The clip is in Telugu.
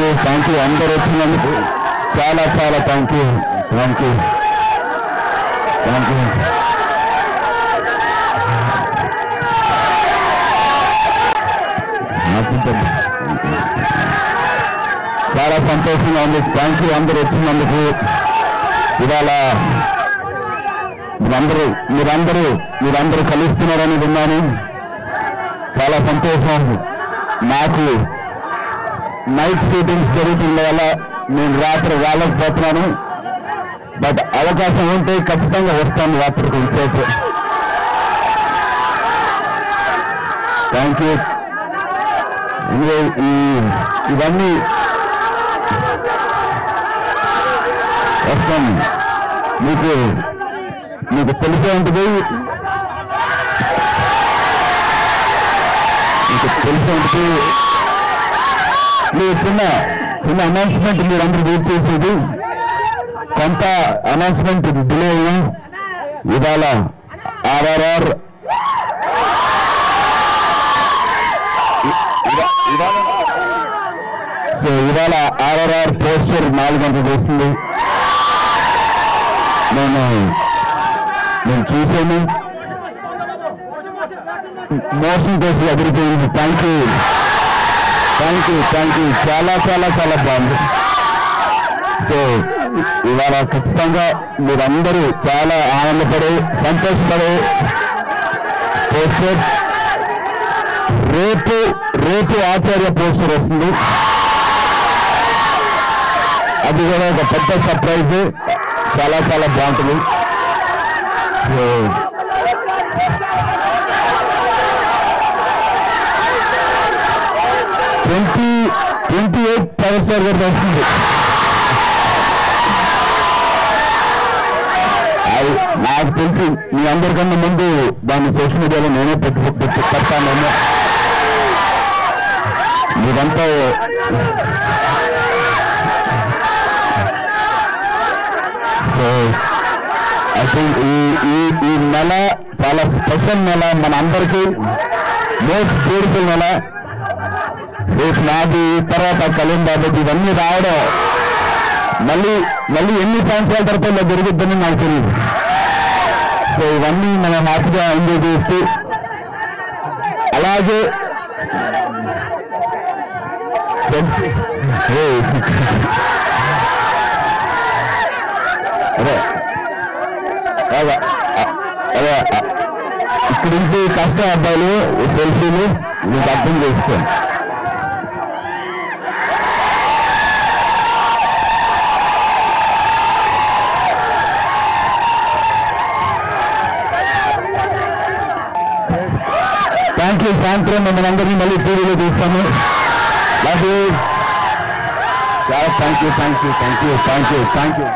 యూ అందరు వచ్చినందుకు చాలా చాలా థ్యాంక్ యూ. చాలా సంతోషంగా ఉంది. థ్యాంక్ యూ అందరు వచ్చినందుకు. ఇవాళ మీరందరూ కలుస్తున్నారని విన్నాను. చాలా సంతోషం. నాకు నైట్ షూటింగ్స్ జరుగుతున్న వల్ల నేను రాత్రి రాలేకపోతున్నాను. బట్ అవకాశం ఉంటే ఖచ్చితంగా వస్తాను రాత్రి కొంతసేపు. Thank you. ఇవన్నీ వస్తాను. మీకు తెలిసే ఉంటుంది. మీరు చిన్న అనౌన్స్మెంట్ మీరందరూ వెయిట్ చేసేది. కొంత అనౌన్స్మెంట్ డిలే అయినా ఇవాళ ఆర్ఆర్ఆర్ ఇవాళ ఆర్ఆర్ఆర్ పోస్టర్ 4 గంటలు వేసింది. నేను చూసాను. మోషన్ కేసులు అదిరిపోయింది. Thank you. చాలా చాలా చాలా బాగుంది. సో ఇవాళ ఖచ్చితంగా మీరందరూ చాలా ఆనందపడే సంతోషపడే పోస్టర్. రేపు ఆచార్య పోస్టర్ వస్తుంది. అది కూడా ఒక పెద్ద సర్ప్రైజ్. చాలా చాలా బాగుంటుంది. సో 28 పవర్ స్టార్ గారు వస్తుంది. నాకు తెలిసి మీ అందరికన్నా ముందు దాన్ని సోషల్ మీడియాలో నేనే పెడతానేమో. మీరంతా సో ఐ థింక్ ఈ నెల చాలా స్పెషల్ నెల. మన అందరికీ మోస్ట్ బ్యూటిఫుల్ నెల. రేపు నాది తర్వాత కళ్యాణ్ బాబు ఇవన్నీ రావడం మళ్ళీ ఎన్ని సంవత్సరాల తర్వాత ఇలా జరుగుద్దని నాకు తెలియదు. సో ఇవన్నీ మనం హ్యాపీగా ఎంజాయ్ చేస్తూ అలాగే ఇక్కడి నుంచి కష్టం అబ్బాయిలు సెల్ఫీలు మీకు అర్థం చేసుకోండి. Thank you. సాయంత్రం మిమ్మల్ని అందరినీ మళ్ళీ టీవీలో చూస్తాము. Love you. Thank you.